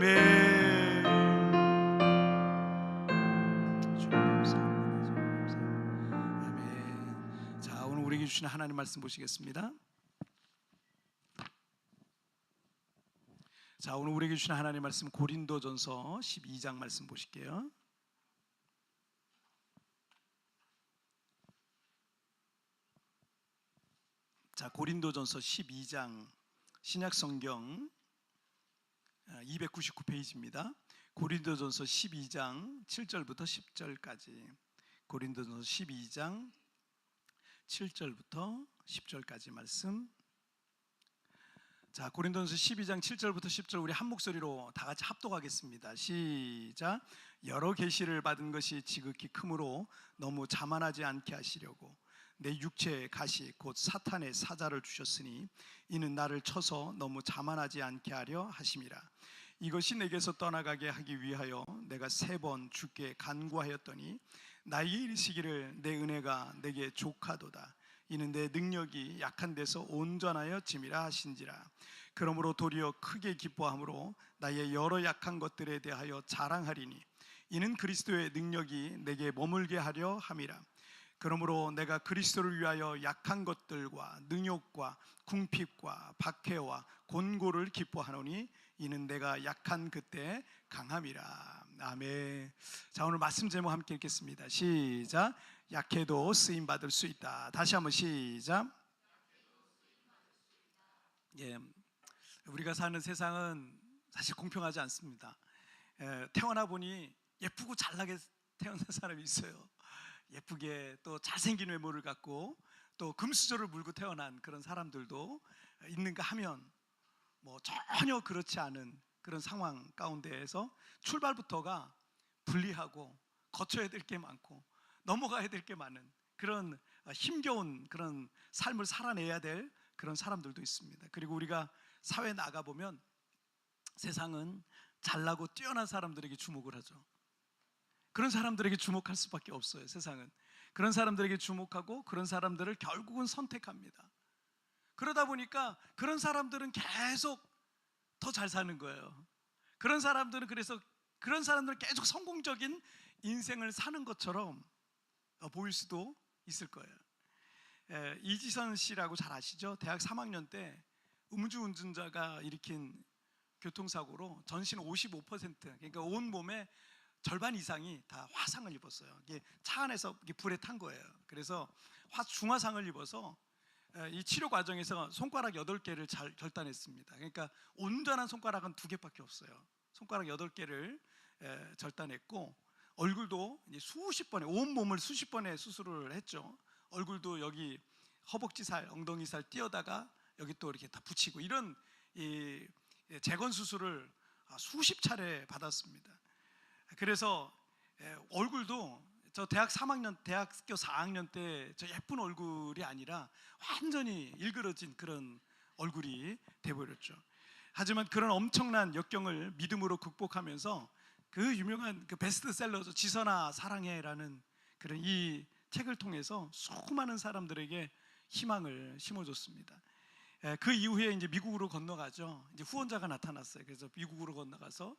아멘. 주님 감사합니다. 주님 감사합니다. 아멘. 자, 오늘 우리에게 주신 하나님 말씀 보시겠습니다. 자, 오늘 우리에게 주신 하나님 말씀 고린도전서 12장 말씀 보실게요. 자, 고린도전서 12장 신약성경 299페이지입니다. 고린도전서 12장 7절부터 10절까지. 고린도전서 12장 7절부터 10절까지 말씀. 자, 고린도전서 12장 7절부터 10절 우리 한 목소리로 다 같이 합독하겠습니다. 시작. 여러 계시를 받은 것이 지극히 크므로 너무 자만하지 않게 하시려고 내 육체의 가시 곧 사탄의 사자를 주셨으니 이는 나를 쳐서 너무 자만하지 않게 하려 하심이라. 이것이 내게서 떠나가게 하기 위하여 내가 3번 주께 간구하였더니 나에게 이르시기를 내 은혜가 내게 족하도다. 이는 내 능력이 약한 데서 온전하여 짐이라 하신지라. 그러므로 도리어 크게 기뻐함으로 나의 여러 약한 것들에 대하여 자랑하리니 이는 그리스도의 능력이 내게 머물게 하려 함이라. 그러므로 내가 그리스도를 위하여 약한 것들과 능욕과 궁핍과 박해와 곤고를 기뻐하노니 이는 내가 약한 그때 강함이라. 아멘. 자, 오늘 말씀 제목 함께 읽겠습니다. 시작. 약해도 쓰임 받을 수 있다. 다시 한번 시작. 예, 우리가 사는 세상은 사실 공평하지 않습니다. 태어나 보니 예쁘고 잘나게 태어난 사람이 있어요. 예쁘게 또 잘생긴 외모를 갖고 또 금수저를 물고 태어난 그런 사람들도 있는가 하면 뭐 전혀 그렇지 않은 그런 상황 가운데에서 출발부터가 불리하고 거쳐야 될 게 많고 넘어가야 될 게 많은 그런 힘겨운 그런 삶을 살아내야 될 그런 사람들도 있습니다. 그리고 우리가 사회에 나가보면 세상은 잘나고 뛰어난 사람들에게 주목을 하죠. 그런 사람들에게 주목할 수밖에 없어요. 세상은 그런 사람들에게 주목하고 그런 사람들을 결국은 선택합니다. 그러다 보니까 그런 사람들은 계속 더 잘 사는 거예요. 그런 사람들은 그래서 그런 사람들은 계속 성공적인 인생을 사는 것처럼 보일 수도 있을 거예요. 이지선 씨라고 잘 아시죠? 대학 3학년 때 음주운전자가 일으킨 교통사고로 전신 55% 그러니까 온 몸에 절반 이상이 다 화상을 입었어요. 이게 차 안에서 불에 탄 거예요. 그래서 중화상을 입어서 이 치료 과정에서 손가락 8개를 잘 절단했습니다. 그러니까 온전한 손가락은 2개밖에 없어요. 손가락 8개를 절단했고 얼굴도 수십 번에 온몸을 수십 번의 수술을 했죠. 얼굴도 여기 허벅지 살, 엉덩이 살 띄어다가 여기 또 이렇게 다 붙이고 이런 이 재건 수술을 수십 차례 받았습니다. 그래서 얼굴도 저 대학 3학년, 대학교 4학년 때 저 예쁜 얼굴이 아니라 완전히 일그러진 그런 얼굴이 돼버렸죠. 하지만 그런 엄청난 역경을 믿음으로 극복하면서 그 유명한 그 베스트셀러죠. 지선아 사랑해라는 그런 이 책을 통해서 수많은 사람들에게 희망을 심어줬습니다. 그 이후에 이제 미국으로 건너가죠. 이제 후원자가 나타났어요. 그래서 미국으로 건너가서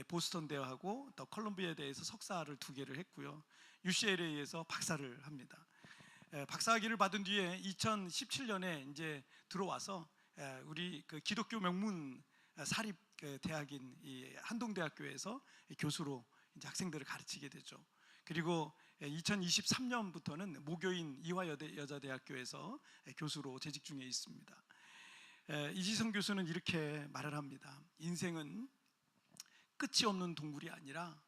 보스턴 대학하고 또 컬럼비아 대에서 석사를 2개를 했고요. UCLA에서 박사를 합니다. 박사학위를 받은 뒤에 2017년에 이제 들어와서 우리 그 기독교 명문 사립 대학인 이 한동대학교에서 교수로 이제 학생들을 가르치게 되죠. 그리고 2023년부터는 모교인 이화여자대학교에서 교수로 재직 중에 있습니다. 이지성 교수는 이렇게 말을 합니다. 인생은 끝이 없는 동굴이 아니라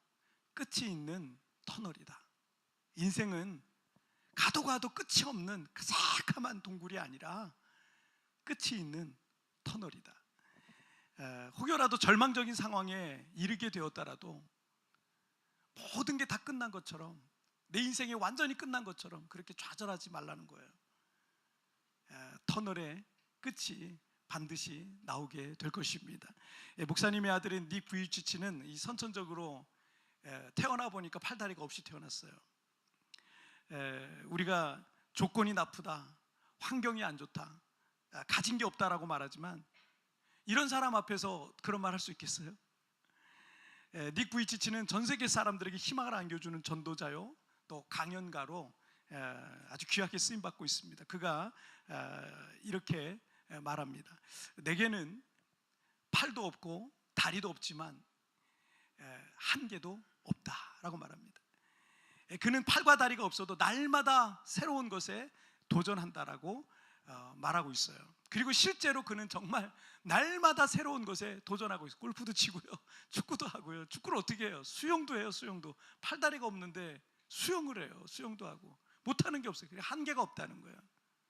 끝이 있는 터널이다. 인생은 가도 가도 끝이 없는 그 새카만 동굴이 아니라 끝이 있는 터널이다. 혹여라도 절망적인 상황에 이르게 되었더라도 모든 게 다 끝난 것처럼 내 인생이 완전히 끝난 것처럼 그렇게 좌절하지 말라는 거예요. 터널의 끝이 반드시 나오게 될 것입니다. 목사님의 아들인 닉 부이치치는 이 선천적으로 태어나 보니까 팔다리가 없이 태어났어요. 우리가 조건이 나쁘다, 환경이 안 좋다, 가진 게 없다라고 말하지만 이런 사람 앞에서 그런 말 할 수 있겠어요? 닉 부이치치는 전 세계 사람들에게 희망을 안겨주는 전도자요, 또 강연가로 아주 귀하게 쓰임 받고 있습니다. 그가 이렇게 말합니다. 내게는 팔도 없고 다리도 없지만 한계도 없다라고 말합니다. 그는 팔과 다리가 없어도 날마다 새로운 것에 도전한다라고 말하고 있어요. 그리고 실제로 그는 정말 날마다 새로운 것에 도전하고 있어요. 골프도 치고요, 축구도 하고요. 축구를 어떻게 해요? 수영도 해요. 수영도 팔다리가 없는데 수영을 해요. 수영도 하고 못하는 게 없어요. 한계가 없다는 거예요.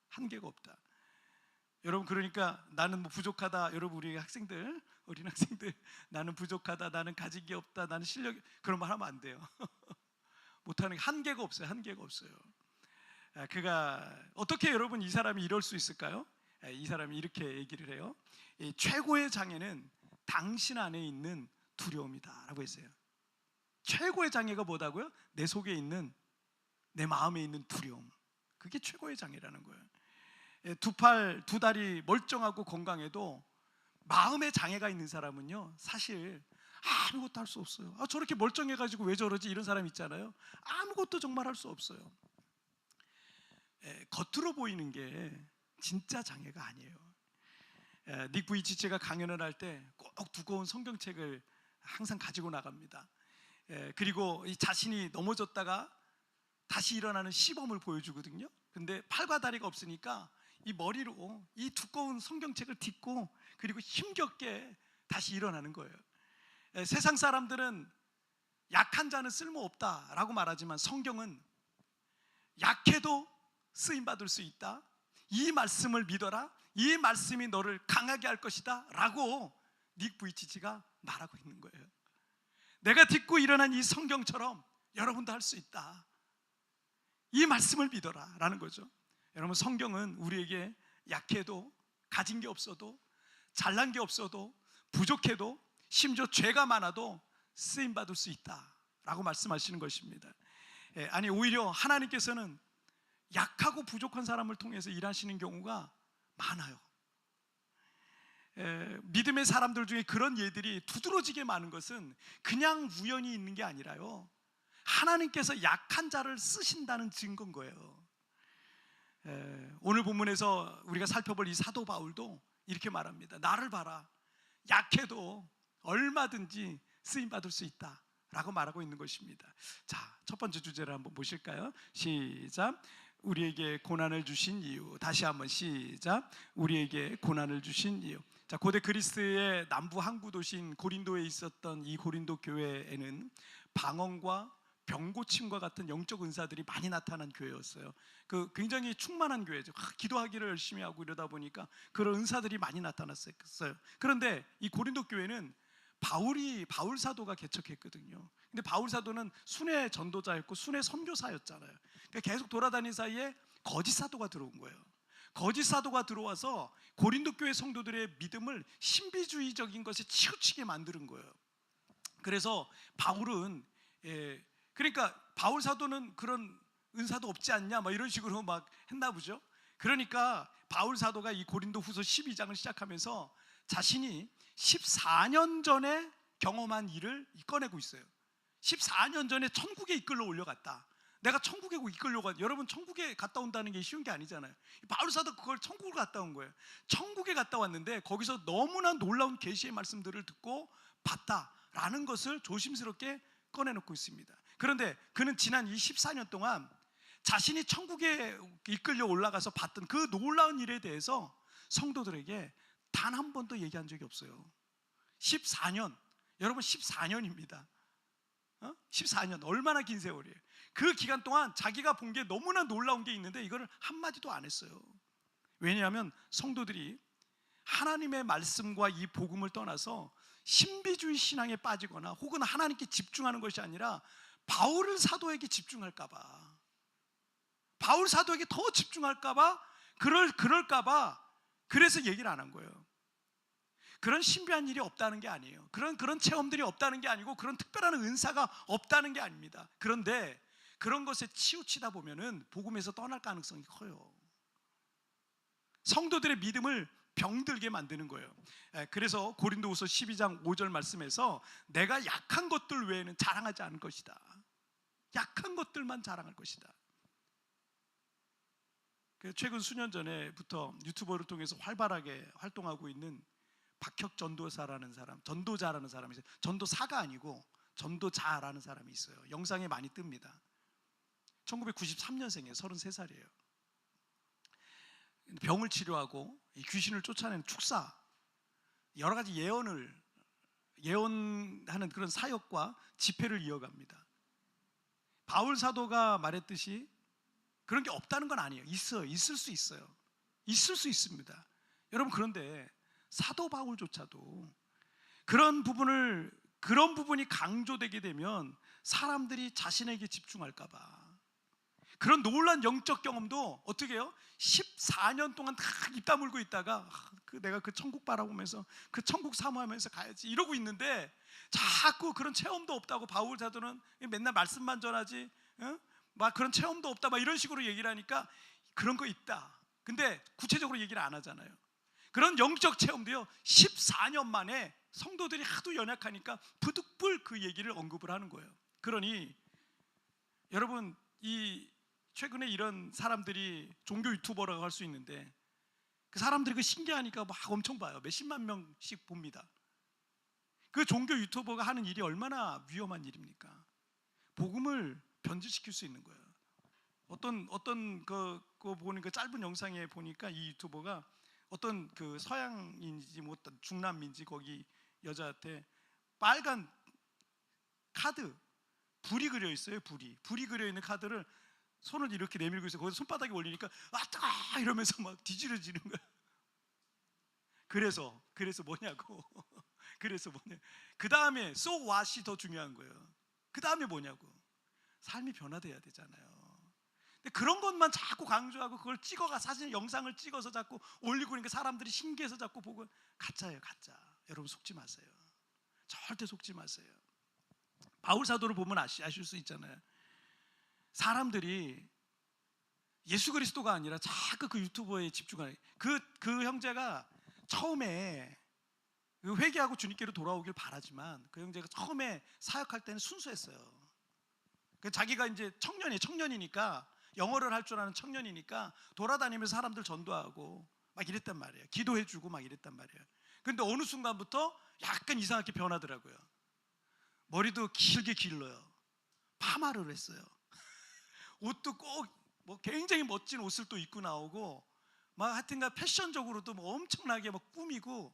한계가 없다. 여러분, 그러니까 나는 뭐 부족하다, 여러분 우리 학생들, 어린 학생들, 나는 부족하다, 나는 가진 게 없다, 나는 실력, 그런 말 하면 안 돼요. 못하는 게 한계가 없어요. 한계가 없어요. 그가 어떻게, 여러분, 이 사람이 이럴 수 있을까요? 이 사람이 이렇게 얘기를 해요. 최고의 장애는 당신 안에 있는 두려움이다 라고 했어요. 최고의 장애가 뭐다고요? 내 속에 있는, 내 마음에 있는 두려움, 그게 최고의 장애라는 거예요. 두 팔, 두 다리 멀쩡하고 건강해도 마음의 장애가 있는 사람은요, 사실 아무것도 할 수 없어요. 저렇게 멀쩡해가지고 왜 저러지, 이런 사람 있잖아요. 아무것도 정말 할 수 없어요. 겉으로 보이는 게 진짜 장애가 아니에요. 닉 부이치치가 강연을 할 때 꼭 두꺼운 성경책을 항상 가지고 나갑니다. 그리고 이 자신이 넘어졌다가 다시 일어나는 시범을 보여주거든요. 근데 팔과 다리가 없으니까 이 머리로 이 두꺼운 성경책을 딛고 그리고 힘겹게 다시 일어나는 거예요. 세상 사람들은 약한 자는 쓸모없다라고 말하지만 성경은 약해도 쓰임받을 수 있다, 이 말씀을 믿어라, 이 말씀이 너를 강하게 할 것이다 라고 닉 부이치치가 말하고 있는 거예요. 내가 딛고 일어난 이 성경처럼 여러분도 할 수 있다, 이 말씀을 믿어라 라는 거죠. 여러분, 성경은 우리에게 약해도, 가진 게 없어도, 잘난 게 없어도, 부족해도, 심지어 죄가 많아도 쓰임받을 수 있다라고 말씀하시는 것입니다. 아니, 오히려 하나님께서는 약하고 부족한 사람을 통해서 일하시는 경우가 많아요. 믿음의 사람들 중에 그런 예들이 두드러지게 많은 것은 그냥 우연히 있는 게 아니라요, 하나님께서 약한 자를 쓰신다는 증거인 거예요. 오늘 본문에서 우리가 살펴볼 이 사도 바울도 이렇게 말합니다. 나를 봐라, 약해도 얼마든지 쓰임받을 수 있다 라고 말하고 있는 것입니다. 자, 첫 번째 주제를 한번 보실까요? 시작. 우리에게 고난을 주신 이유. 다시 한번 시작. 우리에게 고난을 주신 이유. 자, 고대 그리스의 남부 항구 도시인 고린도에 있었던 이 고린도 교회에는 방언과 병고침과 같은 영적 은사들이 많이 나타난 교회였어요. 굉장히 충만한 교회죠. 기도하기를 열심히 하고 이러다 보니까 그런 은사들이 많이 나타났어요. 그런데 이 고린도 교회는 바울 사도가 개척했거든요. 근데 바울 사도는 순회 전도자였고 순회 선교사였잖아요. 그러니까 계속 돌아다닌 사이에 거짓 사도가 들어온 거예요. 거짓 사도가 들어와서 고린도 교회 성도들의 믿음을 신비주의적인 것에 치우치게 만드는 거예요. 그래서 바울은 그러니까 바울 사도는 그런 은사도 없지 않냐, 막 이런 식으로 막 했나 보죠. 그러니까 바울 사도가 이 고린도 후서 12장을 시작하면서 자신이 14년 전에 경험한 일을 꺼내고 있어요. 14년 전에 천국에 이끌러 올려갔다. 내가 천국에 이끌려고 가. 여러분, 천국에 갔다 온다는 게 쉬운 게 아니잖아요. 바울 사도 그걸 천국을 갔다 온 거예요. 천국에 갔다 왔는데 거기서 너무나 놀라운 계시의 말씀들을 듣고 봤다라는 것을 조심스럽게 꺼내놓고 있습니다. 그런데 그는 지난 이 14년 동안 자신이 천국에 이끌려 올라가서 봤던 그 놀라운 일에 대해서 성도들에게 단 한 번도 얘기한 적이 없어요. 14년, 여러분 14년입니다. 14년, 얼마나 긴 세월이에요. 그 기간 동안 자기가 본 게 너무나 놀라운 게 있는데 이거를 한마디도 안 했어요. 왜냐하면 성도들이 하나님의 말씀과 이 복음을 떠나서 신비주의 신앙에 빠지거나 혹은 하나님께 집중하는 것이 아니라 바울 사도에게 집중할까봐, 바울 사도에게 더 집중할까봐, 그럴까봐 그래서 얘기를 안 한 거예요. 그런 신비한 일이 없다는 게 아니에요. 그런 체험들이 없다는 게 아니고 그런 특별한 은사가 없다는 게 아닙니다. 그런데 그런 것에 치우치다 보면은 복음에서 떠날 가능성이 커요. 성도들의 믿음을 병들게 만드는 거예요. 그래서 고린도후서 12장 5절 말씀에서 내가 약한 것들 외에는 자랑하지 않을 것이다. 약한 것들만 자랑할 것이다. 최근 수년 전에부터 유튜버를 통해서 활발하게 활동하고 있는 박혁 전도사라는 사람, 전도자라는 사람이 있어요. 전도사가 아니고 전도자라는 사람이 있어요. 영상에 많이 뜹니다. 1993년생이에요. 33살이에요. 병을 치료하고 귀신을 쫓아내는 축사, 여러 가지 예언하는 그런 사역과 집회를 이어갑니다. 바울 사도가 말했듯이 그런 게 없다는 건 아니에요. 있어요. 있을 수 있어요. 있을 수 있습니다. 여러분, 그런데 사도 바울조차도 그런 부분이 강조되게 되면 사람들이 자신에게 집중할까 봐, 그런 놀란 영적 경험도 어떻게 해요? 14년 동안 다 입 다물고 있다가 내가 그 천국 바라보면서 그 천국 사모하면서 가야지 이러고 있는데 자꾸 그런 체험도 없다고 바울 사도는 맨날 말씀만 전하지, 막 그런 체험도 없다 막 이런 식으로 얘기를 하니까 그런 거 있다. 근데 구체적으로 얘기를 안 하잖아요. 그런 영적 체험도요 14년 만에 성도들이 하도 연약하니까 부득불 그 얘기를 언급을 하는 거예요. 그러니 여러분, 이 최근에 이런 사람들이 종교 유튜버라고 할 수 있는데 그 사람들이 그 신기하니까 막 엄청 봐요. 몇십만 명씩 봅니다. 그 종교 유튜버가 하는 일이 얼마나 위험한 일입니까? 복음을 변질시킬 수 있는 거예요. 어떤 그 보는 그 짧은 영상에 보니까 이 유튜버가 어떤 그 서양인지 뭐 어떤 중남미인지 거기 여자한테 빨간 카드, 불이 그려 있어요. 불이 그려 있는 카드를 손을 이렇게 내밀고 있어요. 거기서 손바닥에 올리니까 아 뜨거 이러면서 막 뒤지러지는 거야. 그래서 뭐냐고. 그래서 뭐냐. 그 다음에 so what이 더 중요한 거예요. 그 다음에 뭐냐고. 삶이 변화돼야 되잖아요. 근데 그런 것만 자꾸 강조하고 그걸 찍어가 사진 영상을 찍어서 자꾸 올리고 그러니까 사람들이 신기해서 자꾸 보고 가짜예요, 가짜. 여러분 속지 마세요. 절대 속지 마세요. 바울 사도를 보면 아실 수 있잖아요. 사람들이 예수 그리스도가 아니라 자꾸 그 유튜버에 집중하는 그 형제가 처음에 회개하고 주님께로 돌아오길 바라지만 그 형제가 처음에 사역할 때는 순수했어요. 자기가 이제 청년이니까 영어를 할 줄 아는 청년이니까 돌아다니면서 사람들 전도하고 막 이랬단 말이에요. 기도해주고 막 이랬단 말이에요. 근데 어느 순간부터 약간 이상하게 변하더라고요. 머리도 길게 길러요. 파마를 했어요. 옷도 꼭 뭐 굉장히 멋진 옷을 또 입고 나오고 막 하여튼간 패션적으로도 뭐 엄청나게 막 꾸미고,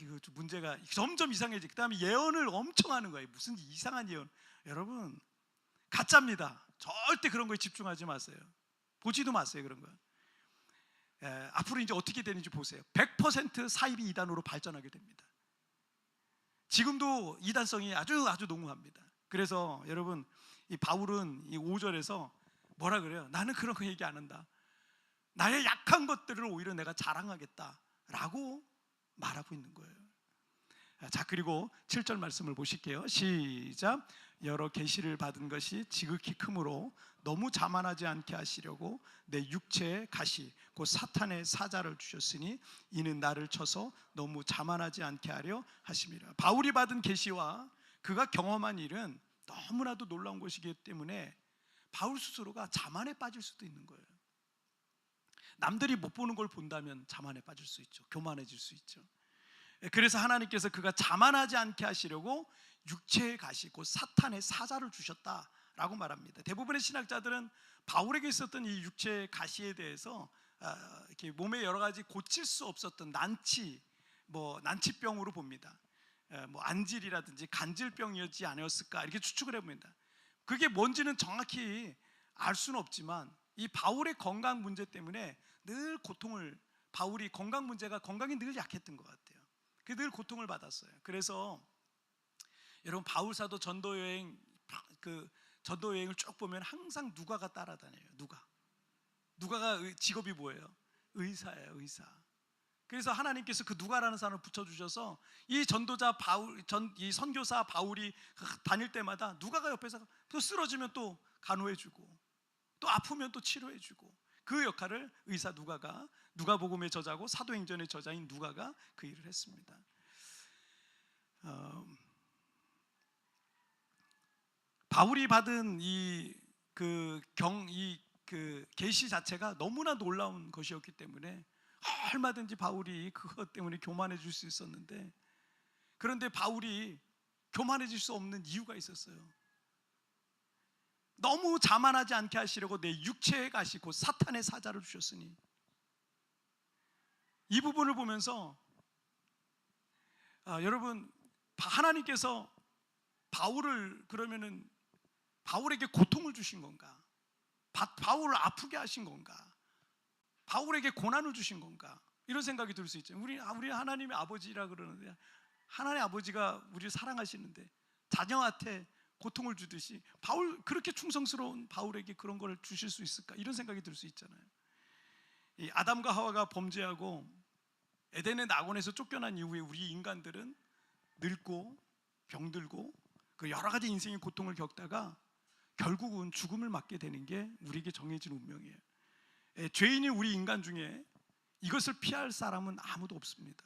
이거 좀 문제가 점점 이상해지. 그 다음에 예언을 엄청 하는 거예요. 무슨 이상한 예언. 여러분 가짜입니다. 절대 그런 거에 집중하지 마세요. 보지도 마세요. 그런 거. 앞으로 이제 어떻게 되는지 보세요. 100% 사이비 이단으로 발전하게 됩니다. 지금도 이단성이 아주 농후합니다. 그래서 여러분, 이 바울은 이 5절에서 뭐라 그래요? 나는 그런 거 얘기 안 한다. 나의 약한 것들을 오히려 내가 자랑하겠다라고 말하고 있는 거예요. 자, 그리고 7절 말씀을 보실게요. 시작. 여러 계시를 받은 것이 지극히 크므로 너무 자만하지 않게 하시려고 내 육체의 가시 곧 사탄의 사자를 주셨으니 이는 나를 쳐서 너무 자만하지 않게 하려 하심이라. 바울이 받은 계시와 그가 경험한 일은 너무나도 놀라운 것이기 때문에 바울 스스로가 자만에 빠질 수도 있는 거예요. 남들이 못 보는 걸 본다면 자만에 빠질 수 있죠. 교만해질 수 있죠. 그래서 하나님께서 그가 자만하지 않게 하시려고 육체의 가시 곧 사탄의 사자를 주셨다라고 말합니다. 대부분의 신학자들은 바울에게 있었던 이 육체의 가시에 대해서 이렇게 몸에 여러 가지 고칠 수 없었던 난치병으로 봅니다. 뭐 안질이라든지 간질병이었지 않았을까 이렇게 추측을 해봅니다. 그게 뭔지는 정확히 알 수는 없지만 이 바울의 건강 문제 때문에 늘 바울이 건강이 늘 약했던 것 같아요. 늘 고통을 받았어요. 그래서 여러분 바울 사도 전도여행을 쭉 보면 항상 누가가 따라다녀요. 누가가 직업이 뭐예요? 의사예요, 의사. 그래서 하나님께서 그 누가라는 사람을 붙여주셔서 이 전도자 이 선교사 바울이 다닐 때마다 누가가 옆에서 또 쓰러지면 또 간호해주고 또 아프면 또 치료해주고 그 역할을 의사 누가가 누가복음의 저자고 사도행전의 저자인 누가가 그 일을 했습니다. 바울이 받은 그 계시 자체가 너무나 놀라운 것이었기 때문에 얼마든지 바울이 그것 때문에 교만해질 수 있었는데, 그런데 바울이 교만해질 수 없는 이유가 있었어요. 너무 자만하지 않게 하시려고 내 육체에 가시고 사탄의 사자를 주셨으니, 이 부분을 보면서 여러분, 하나님께서 바울을 그러면은 바울에게 고통을 주신 건가? 바울을 아프게 하신 건가? 바울에게 고난을 주신 건가? 이런 생각이 들 수 있죠. 우리 하나님의 아버지라 그러는데, 하나님의 아버지가 우리를 사랑하시는데 자녀한테 고통을 주듯이 그렇게 충성스러운 바울에게 그런 걸 주실 수 있을까? 이런 생각이 들 수 있잖아요. 이 아담과 하와가 범죄하고 에덴의 낙원에서 쫓겨난 이후에 우리 인간들은 늙고 병들고 그 여러 가지 인생의 고통을 겪다가 결국은 죽음을 맞게 되는 게 우리에게 정해진 운명이에요. 죄인인 우리 인간 중에 이것을 피할 사람은 아무도 없습니다.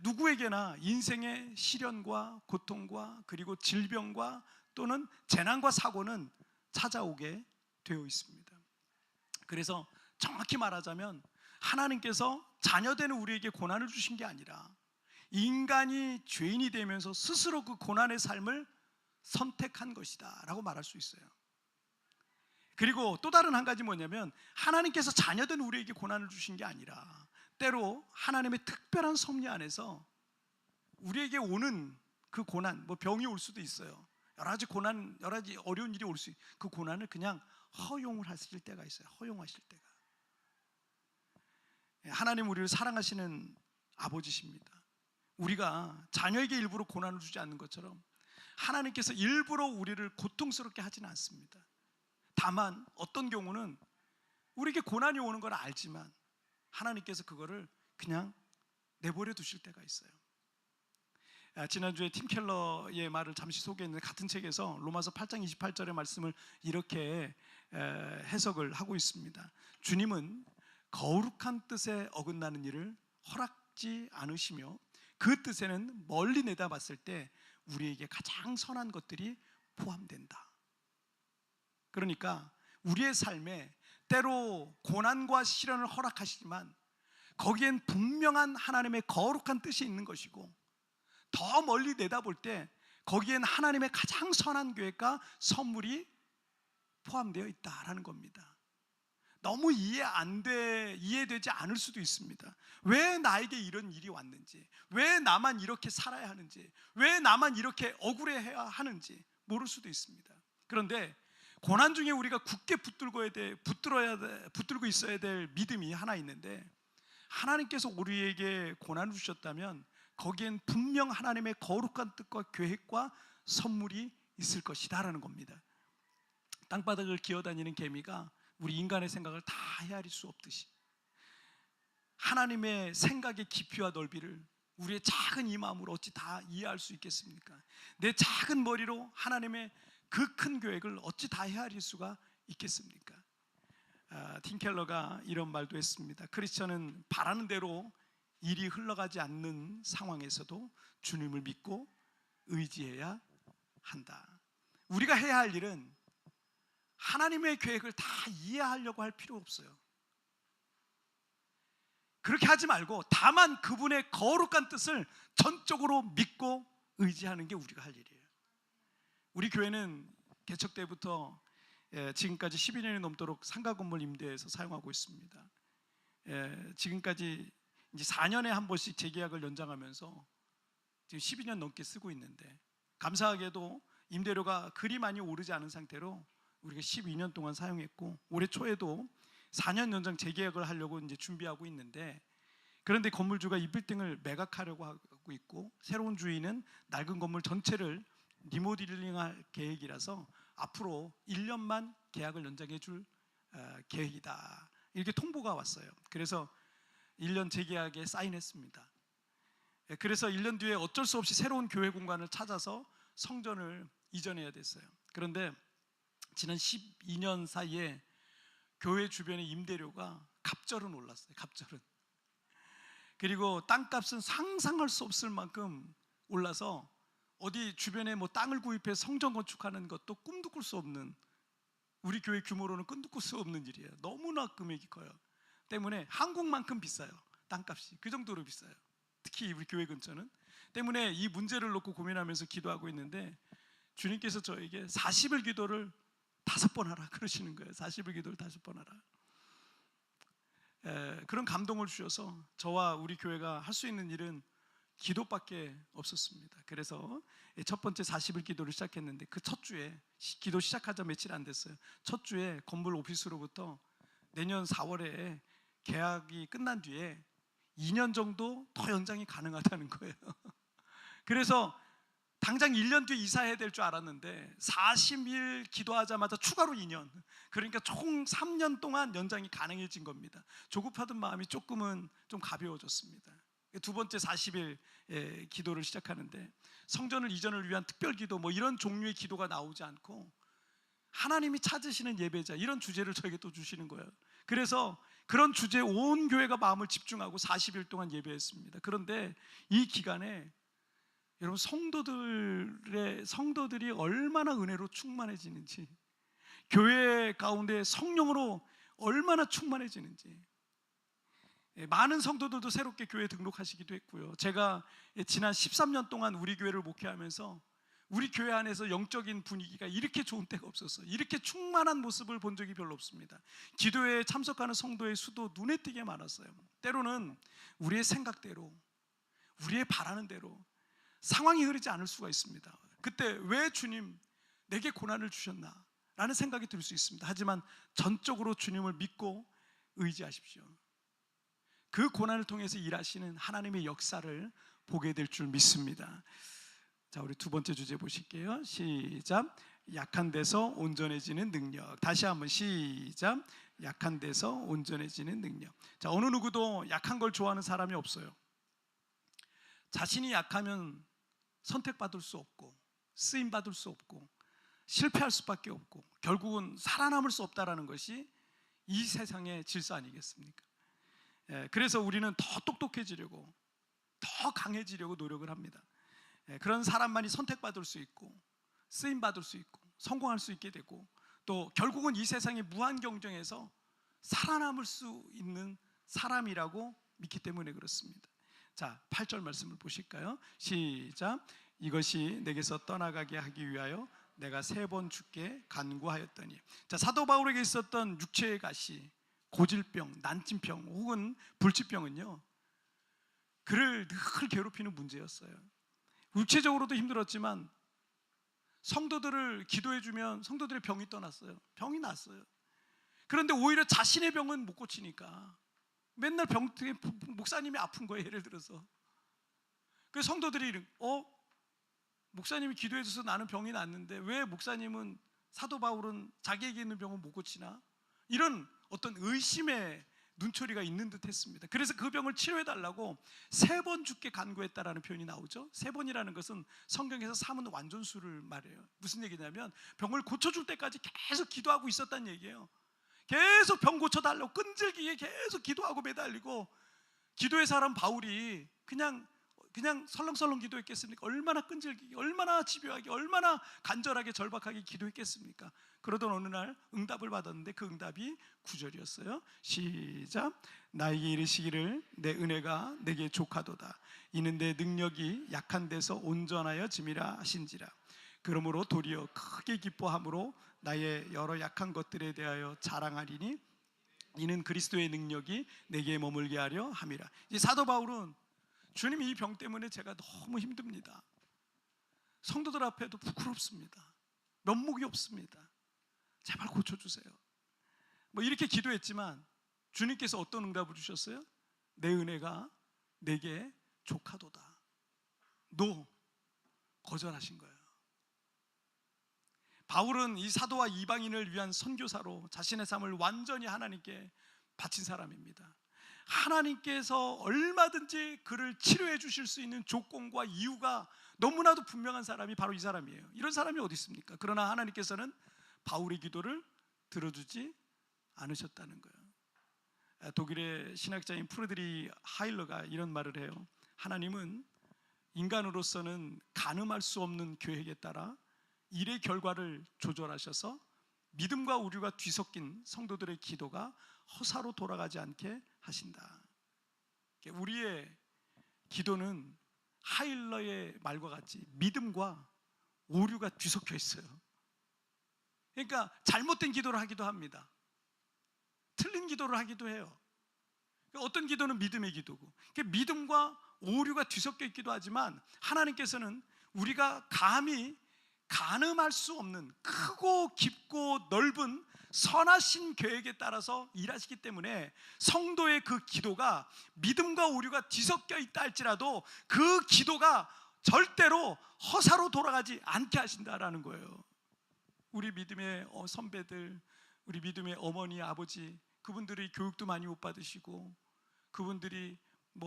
누구에게나 인생의 시련과 고통과 그리고 질병과 또는 재난과 사고는 찾아오게 되어 있습니다. 그래서 정확히 말하자면 하나님께서 자녀되는 우리에게 고난을 주신 게 아니라 인간이 죄인이 되면서 스스로 그 고난의 삶을 선택한 것이다 라고 말할 수 있어요. 그리고 또 다른 한 가지 뭐냐면, 하나님께서 자녀된 우리에게 고난을 주신 게 아니라 때로 하나님의 특별한 섭리 안에서 우리에게 오는 그 고난, 뭐 병이 올 수도 있어요. 여러 가지 고난, 여러 가지 어려운 일이 올 수 있어요. 그 고난을 그냥 허용을 하실 때가 있어요. 허용하실 때가. 하나님 우리를 사랑하시는 아버지십니다. 우리가 자녀에게 일부러 고난을 주지 않는 것처럼 하나님께서 일부러 우리를 고통스럽게 하지는 않습니다. 다만 어떤 경우는 우리에게 고난이 오는 걸 알지만 하나님께서 그거를 그냥 내버려 두실 때가 있어요. 지난주에 팀 켈러의 말을 잠시 소개했는데, 같은 책에서 로마서 8장 28절의 말씀을 이렇게 해석을 하고 있습니다. 주님은 거룩한 뜻에 어긋나는 일을 허락지 않으시며 그 뜻에는 멀리 내다봤을 때 우리에게 가장 선한 것들이 포함된다. 그러니까 우리의 삶에 때로 고난과 시련을 허락하시지만 거기엔 분명한 하나님의 거룩한 뜻이 있는 것이고, 더 멀리 내다볼 때 거기엔 하나님의 가장 선한 계획과 선물이 포함되어 있다라는 겁니다. 너무 이해되지 않을 수도 있습니다. 왜 나에게 이런 일이 왔는지, 왜 나만 이렇게 살아야 하는지, 왜 나만 이렇게 억울해해야 하는지 모를 수도 있습니다. 그런데 고난 중에 우리가 굳게 붙들고 있어야 될 믿음이 하나 있는데, 하나님께서 우리에게 고난을 주셨다면 거기엔 분명 하나님의 거룩한 뜻과 계획과 선물이 있을 것이다 라는 겁니다. 땅바닥을 기어다니는 개미가 우리 인간의 생각을 다 헤아릴 수 없듯이 하나님의 생각의 깊이와 넓이를 우리의 작은 이 마음으로 어찌 다 이해할 수 있겠습니까? 내 작은 머리로 하나님의 그 큰 계획을 어찌 다 헤아릴 수가 있겠습니까? 팀 켈러가 이런 말도 했습니다. 크리스천은 바라는 대로 일이 흘러가지 않는 상황에서도 주님을 믿고 의지해야 한다. 우리가 해야 할 일은 하나님의 계획을 다 이해하려고 할 필요 없어요. 그렇게 하지 말고 다만 그분의 거룩한 뜻을 전적으로 믿고 의지하는 게 우리가 할 일이에요. 우리 교회는 개척 때부터 지금까지 12년이 넘도록 상가 건물 임대해서 사용하고 있습니다. 지금까지 이제 4년에 한 번씩 재계약을 연장하면서 지금 12년 넘게 쓰고 있는데, 감사하게도 임대료가 그리 많이 오르지 않은 상태로 우리가 12년 동안 사용했고, 올해 초에도 4년 연장 재계약을 하려고 이제 준비하고 있는데, 그런데 건물주가 이 빌딩을 매각하려고 하고 있고, 새로운 주인은 낡은 건물 전체를 리모델링할 계획이라서 앞으로 1년만 계약을 연장해 줄 계획이다, 이렇게 통보가 왔어요. 그래서 1년 재계약에 사인했습니다. 그래서 1년 뒤에 어쩔 수 없이 새로운 교회 공간을 찾아서 성전을 이전해야 됐어요. 그런데 지난 12년 사이에 교회 주변의 임대료가 갑절은 올랐어요. 갑절은. 그리고 땅값은 상상할 수 없을 만큼 올라서 어디 주변에 뭐 땅을 구입해 성전 건축하는 것도 꿈도 꿀 수 없는, 우리 교회 규모로는 꿈도 꿀 수 없는 일이에요. 너무나 금액이 커요. 때문에 한국만큼 비싸요. 땅값이 그 정도로 비싸요. 특히 우리 교회 근처는. 때문에 이 문제를 놓고 고민하면서 기도하고 있는데 주님께서 저에게 40일 기도를 5번 하라 그러시는 거예요. 40일 기도를 5번 하라. 그런 감동을 주셔서 저와 우리 교회가 할 수 있는 일은 기도밖에 없었습니다. 그래서 첫 번째 40일 기도를 시작했는데 그 첫 주에, 기도 시작하자 며칠 안 됐어요. 첫 주에 건물 오피스로부터 내년 4월에 계약이 끝난 뒤에 2년 정도 더 연장이 가능하다는 거예요. 그래서 당장 1년 뒤에 이사해야 될 줄 알았는데 40일 기도하자마자 추가로 2년, 그러니까 총 3년 동안 연장이 가능해진 겁니다. 조급하던 마음이 조금은 좀 가벼워졌습니다. 두 번째 40일 기도를 시작하는데 성전을 이전을 위한 특별 기도 뭐 이런 종류의 기도가 나오지 않고 하나님이 찾으시는 예배자, 이런 주제를 저에게 또 주시는 거예요. 그래서 그런 주제에 온 교회가 마음을 집중하고 40일 동안 예배했습니다. 그런데 이 기간에 여러분 성도들이 얼마나 은혜로 충만해지는지, 교회 가운데 성령으로 얼마나 충만해지는지, 많은 성도들도 새롭게 교회에 등록하시기도 했고요. 제가 지난 13년 동안 우리 교회를 목회하면서 우리 교회 안에서 영적인 분위기가 이렇게 좋은 때가 없었어요. 이렇게 충만한 모습을 본 적이 별로 없습니다. 기도회에 참석하는 성도의 수도 눈에 띄게 많았어요. 때로는 우리의 생각대로, 우리의 바라는 대로 상황이 흐르지 않을 수가 있습니다. 그때 왜 주님 내게 고난을 주셨나 라는 생각이 들 수 있습니다. 하지만 전적으로 주님을 믿고 의지하십시오. 그 고난을 통해서 일하시는 하나님의 역사를 보게 될 줄 믿습니다. 자, 우리 두 번째 주제 보실게요. 시작. 약한 데서 온전해지는 능력. 다시 한번 시작. 약한 데서 온전해지는 능력. 자, 어느 누구도 약한 걸 좋아하는 사람이 없어요. 자신이 약하면 선택받을 수 없고 쓰임받을 수 없고 실패할 수밖에 없고 결국은 살아남을 수 없다는 것이 이 세상의 질서 아니겠습니까? 그래서 우리는 더 똑똑해지려고, 더 강해지려고 노력을 합니다. 그런 사람만이 선택받을 수 있고 쓰임받을 수 있고 성공할 수 있게 되고 또 결국은 이 세상의 무한 경쟁에서 살아남을 수 있는 사람이라고 믿기 때문에 그렇습니다. 자, 8절 말씀을 보실까요? 시작. 이것이 내게서 떠나가게 하기 위하여 내가 3번 주께 간구하였더니. 자, 사도 바울에게 있었던 육체의 가시, 고질병, 난침병 혹은 불치병은요, 그를 늘 괴롭히는 문제였어요. 육체적으로도 힘들었지만 성도들을 기도해주면 성도들의 병이 떠났어요. 병이 났어요. 그런데 오히려 자신의 병은 못 고치니까 맨날 목사님이 아픈 거예요. 예를 들어서 그 성도들이 목사님이 기도해줘서 나는 병이 낫는데 왜 목사님은, 사도 바울은 자기에게 있는 병은 못 고치나? 이런 어떤 의심의 눈초리가 있는 듯 했습니다. 그래서 그 병을 치료해달라고 3번 주께 간구했다라는 표현이 나오죠. 3번이라는 것은 성경에서 삼은 완전수를 말해요. 무슨 얘기냐면 병을 고쳐줄 때까지 계속 기도하고 있었다는 얘기예요. 계속 병 고쳐달라고 끈질기게 계속 기도하고 매달리고, 기도의 사람 바울이 그냥 설렁설렁 기도했겠습니까? 얼마나 끈질기게, 얼마나 집요하게, 얼마나 간절하게 절박하게 기도했겠습니까? 그러던 어느 날 응답을 받았는데 그 응답이 9절이었어요. 시작. 나에게 이르시기를 내 은혜가 내게 족하도다. 이는 내 능력이 약한 데서 온전하여 짐이라 하신지라. 그러므로 도리어 크게 기뻐함으로 나의 여러 약한 것들에 대하여 자랑하리니 이는 그리스도의 능력이 내게 머물게 하려 함이라. 이제 사도 바울은 주님, 이 병 때문에 제가 너무 힘듭니다. 성도들 앞에도 부끄럽습니다. 면목이 없습니다. 제발 고쳐주세요. 뭐 이렇게 기도했지만 주님께서 어떤 응답을 주셨어요? 내 은혜가 내게 족하도다. 노, 거절하신 거예요. 바울은 이 사도와 이방인을 위한 선교사로 자신의 삶을 완전히 하나님께 바친 사람입니다. 하나님께서 얼마든지 그를 치료해 주실 수 있는 조건과 이유가 너무나도 분명한 사람이 바로 이 사람이에요. 이런 사람이 어디 있습니까? 그러나 하나님께서는 바울의 기도를 들어주지 않으셨다는 거예요. 독일의 신학자인 프리드리 하일러가 이런 말을 해요. 하나님은 인간으로서는 가늠할 수 없는 계획에 따라 일의 결과를 조절하셔서 믿음과 오류가 뒤섞인 성도들의 기도가 허사로 돌아가지 않게 하신다. 우리의 기도는 하일러의 말과 같이 믿음과 오류가 뒤섞여 있어요. 그러니까 잘못된 기도를 하기도 합니다. 틀린 기도를 하기도 해요. 어떤 기도는 믿음의 기도고, 믿음과 오류가 뒤섞여 있기도 하지만 하나님께서는 우리가 감히 가늠할 수 없는 크고 깊고 넓은 선하신 계획에 따라서 일하시기 때문에 성도의 그 기도가 믿음과 오류가 뒤섞여 있다 할지라도 그 기도가 절대로 허사로 돌아가지 않게 하신다라는 거예요. 우리 믿음의 선배들, 우리 믿음의 어머니, 아버지, 그분들이 교육도 많이 못 받으시고 그분들이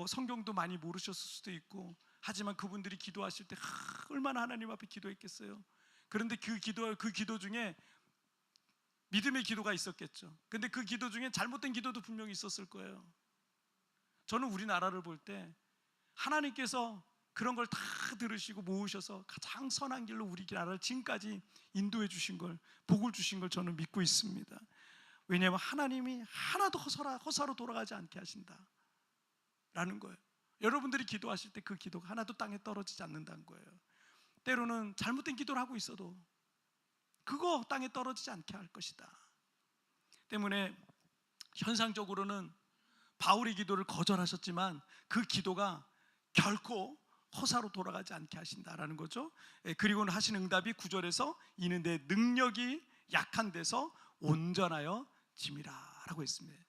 성경도 많이 모르셨을 수도 있고, 하지만 그분들이 기도하실 때 얼마나 하나님 앞에 기도했겠어요. 그런데 그 기도 중에 믿음의 기도가 있었겠죠. 근데 그 기도 중에 잘못된 기도도 분명히 있었을 거예요. 저는 우리나라를 볼 때 하나님께서 그런 걸 다 들으시고 모으셔서 가장 선한 길로 우리 나라를 지금까지 인도해 주신 걸, 복을 주신 걸 저는 믿고 있습니다. 왜냐하면 하나님이 하나도 허사로 돌아가지 않게 하신다라는 거예요. 여러분들이 기도하실 때 그 기도가 하나도 땅에 떨어지지 않는다는 거예요. 때로는 잘못된 기도를 하고 있어도 그거 땅에 떨어지지 않게 할 것이다. 때문에 현상적으로는 바울의 기도를 거절하셨지만 그 기도가 결코 허사로 돌아가지 않게 하신다라는 거죠. 그리고는 하신 응답이 9절에서 이는 내 능력이 약한 데서 온전하여 짐이라 라고 했습니다.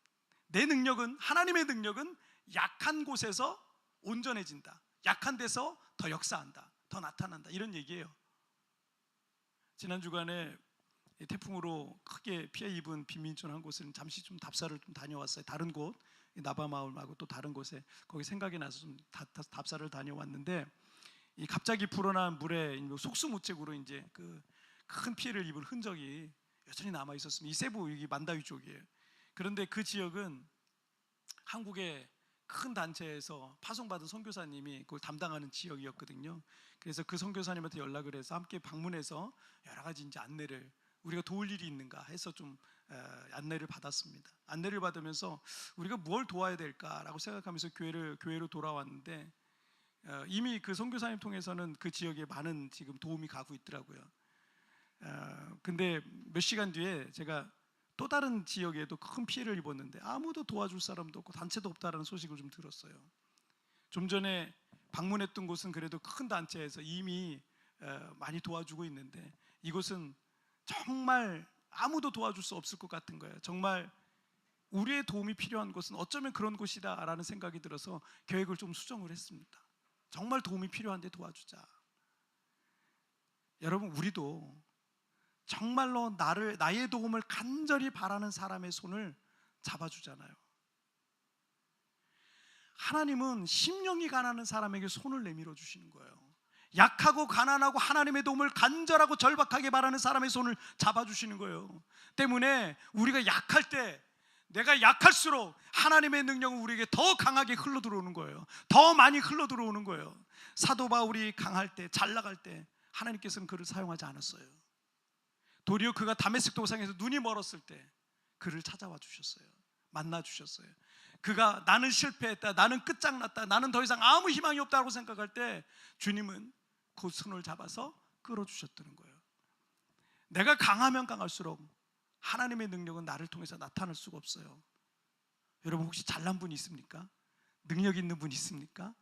내 능력은, 하나님의 능력은 약한 곳에서 온전해진다, 약한 데서 더 역사한다, 더 나타난다, 이런 얘기예요. 지난 주간에 태풍으로 크게 피해 입은 빈민촌 한 곳은 잠시 좀 답사를 좀 다녀왔어요. 다른 곳, 나바마을 말고 또 다른 곳에, 거기 생각이 나서 좀 답사를 다녀왔는데, 이 갑자기 불어난 물에 속수무책으로 이제 그 큰 피해를 입은 흔적이 여전히 남아 있었습니다. 이 세부, 여기 만다위 쪽이에요. 그런데 그 지역은 한국의 큰 단체에서 파송받은 선교사님이 그걸 담당하는 지역이었거든요. 그래서 그 선교사님한테 연락을 해서 함께 방문해서 여러 가지 이제 안내를, 우리가 도울 일이 있는가 해서 좀 안내를 받았습니다. 안내를 받으면서 우리가 뭘 도와야 될까라고 생각하면서 교회로 돌아왔는데, 이미 그 선교사님 통해서는 그 지역에 많은 지금 도움이 가고 있더라고요. 근데 몇 시간 뒤에 제가 또 다른 지역에도 큰 피해를 입었는데 아무도 도와줄 사람도 없고 단체도 없다라는 소식을 좀 들었어요. 좀 전에 방문했던 곳은 그래도 큰 단체에서 이미 많이 도와주고 있는데, 이곳은 정말 아무도 도와줄 수 없을 것 같은 거예요. 정말 우리의 도움이 필요한 곳은 어쩌면 그런 곳이다라는 생각이 들어서 계획을 좀 수정을 했습니다. 정말 도움이 필요한데 도와주자. 여러분, 우리도 정말로 나의 도움을 간절히 바라는 사람의 손을 잡아주잖아요. 하나님은 심령이 가난한 사람에게 손을 내밀어 주시는 거예요. 약하고 가난하고 하나님의 도움을 간절하고 절박하게 바라는 사람의 손을 잡아주시는 거예요. 때문에 우리가 약할 때, 내가 약할수록 하나님의 능력은 우리에게 더 강하게 흘러들어오는 거예요. 더 많이 흘러들어오는 거예요. 사도 바울이 강할 때, 잘 나갈 때 하나님께서는 그를 사용하지 않았어요. 도리어 그가 다메섹 도상에서 눈이 멀었을 때 그를 찾아와 주셨어요. 만나 주셨어요. 그가 나는 실패했다, 나는 끝장났다, 나는 더 이상 아무 희망이 없다고 생각할 때 주님은 그 손을 잡아서 끌어주셨다는 거예요. 내가 강하면 강할수록 하나님의 능력은 나를 통해서 나타날 수가 없어요. 여러분, 혹시 잘난 분 있습니까? 능력 있는 분 있습니까?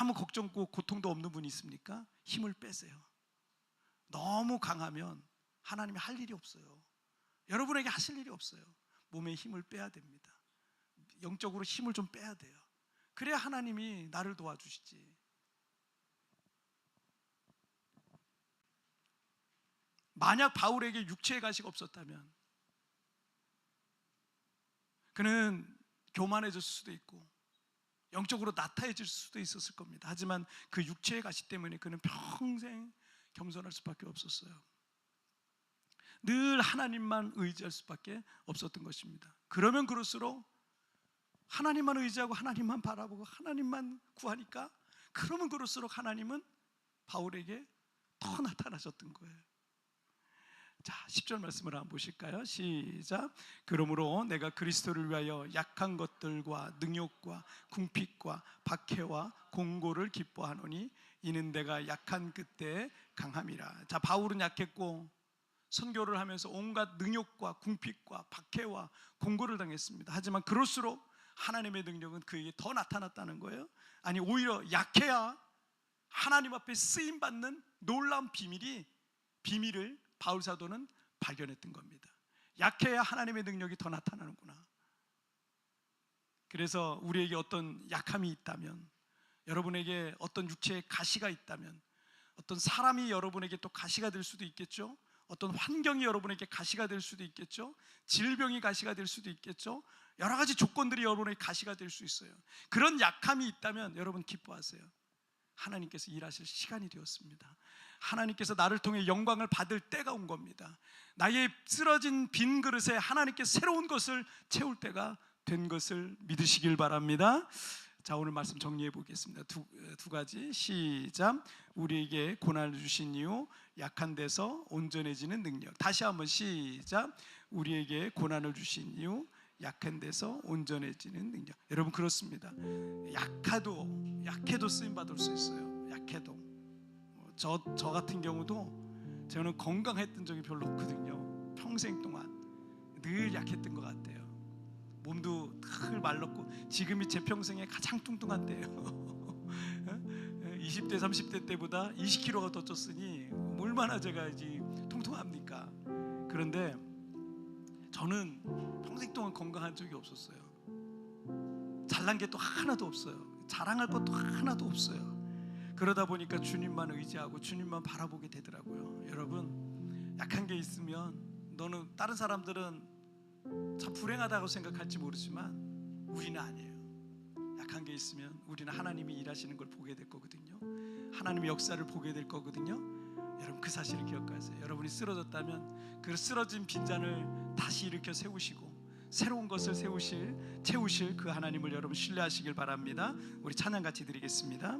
아무 걱정고 고통도 없는 분 있습니까? 힘을 빼세요. 너무 강하면 하나님이 할 일이 없어요. 여러분에게 하실 일이 없어요. 몸에 힘을 빼야 됩니다. 영적으로 힘을 좀 빼야 돼요. 그래야 하나님이 나를 도와주시지. 만약 바울에게 육체의 가시가 없었다면 그는 교만해질 수도 있고 영적으로 나태해질 수도 있었을 겁니다. 하지만 그 육체의 가시 때문에 그는 평생 겸손할 수밖에 없었어요. 늘 하나님만 의지할 수밖에 없었던 것입니다. 그러면 그럴수록 하나님만 의지하고 하나님만 바라보고 하나님만 구하니까, 그러면 그럴수록 하나님은 바울에게 더 나타나셨던 거예요. 자, 10절 말씀을 한번 보실까요? 시작. 그러므로 내가 그리스도를 위하여 약한 것들과 능욕과 궁핍과 박해와 공고를 기뻐하노니 이는 내가 약한 그때에 강함이라. 자, 바울은 약했고 선교를 하면서 온갖 능욕과 궁핍과 박해와 공고를 당했습니다. 하지만 그럴수록 하나님의 능력은 그에게 더 나타났다는 거예요. 아니, 오히려 약해야 하나님 앞에 쓰임받는 놀라운 비밀을 바울 사도는 발견했던 겁니다. 약해야 하나님의 능력이 더 나타나는구나. 그래서 우리에게 어떤 약함이 있다면, 여러분에게 어떤 육체의 가시가 있다면, 어떤 사람이 여러분에게 또 가시가 될 수도 있겠죠. 어떤 환경이 여러분에게 가시가 될 수도 있겠죠. 질병이 가시가 될 수도 있겠죠. 여러 가지 조건들이 여러분에게 가시가 될 수 있어요. 그런 약함이 있다면 여러분 기뻐하세요. 하나님께서 일하실 시간이 되었습니다. 하나님께서 나를 통해 영광을 받을 때가 온 겁니다. 나의 쓰러진 빈 그릇에 하나님께서 새로운 것을 채울 때가 된 것을 믿으시길 바랍니다. 자, 오늘 말씀 정리해 보겠습니다. 두 가지. 시작. 우리에게 고난을 주신 이유 약한 데서 온전해지는 능력. 다시 한번 시작. 우리에게 고난을 주신 이유 약한 데서 온전해지는 능력. 여러분, 그렇습니다. 약해도 쓰임 받을 수 있어요. 약해도. 저 같은 경우도 저는 건강했던 적이 별로 없거든요. 평생 동안 늘 약했던 것 같아요. 몸도 늘 말랐고, 지금이 제 평생에 가장 뚱뚱한 때예요. 20대 30대 때보다 20kg가 더 쪘으니 얼마나 제가 이제 통통합니까? 그런데 저는 평생 동안 건강한 적이 없었어요. 잘난 게 또 하나도 없어요. 자랑할 것도 하나도 없어요. 그러다 보니까 주님만 의지하고 주님만 바라보게 되더라고요. 여러분, 약한 게 있으면, 너는 다른 사람들은 참 불행하다고 생각할지 모르지만 우리는 아니에요. 약한 게 있으면 우리는 하나님이 일하시는 걸 보게 될 거거든요. 하나님의 역사를 보게 될 거거든요. 여러분, 그 사실을 기억하세요. 여러분이 쓰러졌다면 그 쓰러진 빈잔을 다시 일으켜 세우시고 새로운 것을 채우실 그 하나님을 여러분 신뢰하시길 바랍니다. 우리 찬양 같이 드리겠습니다.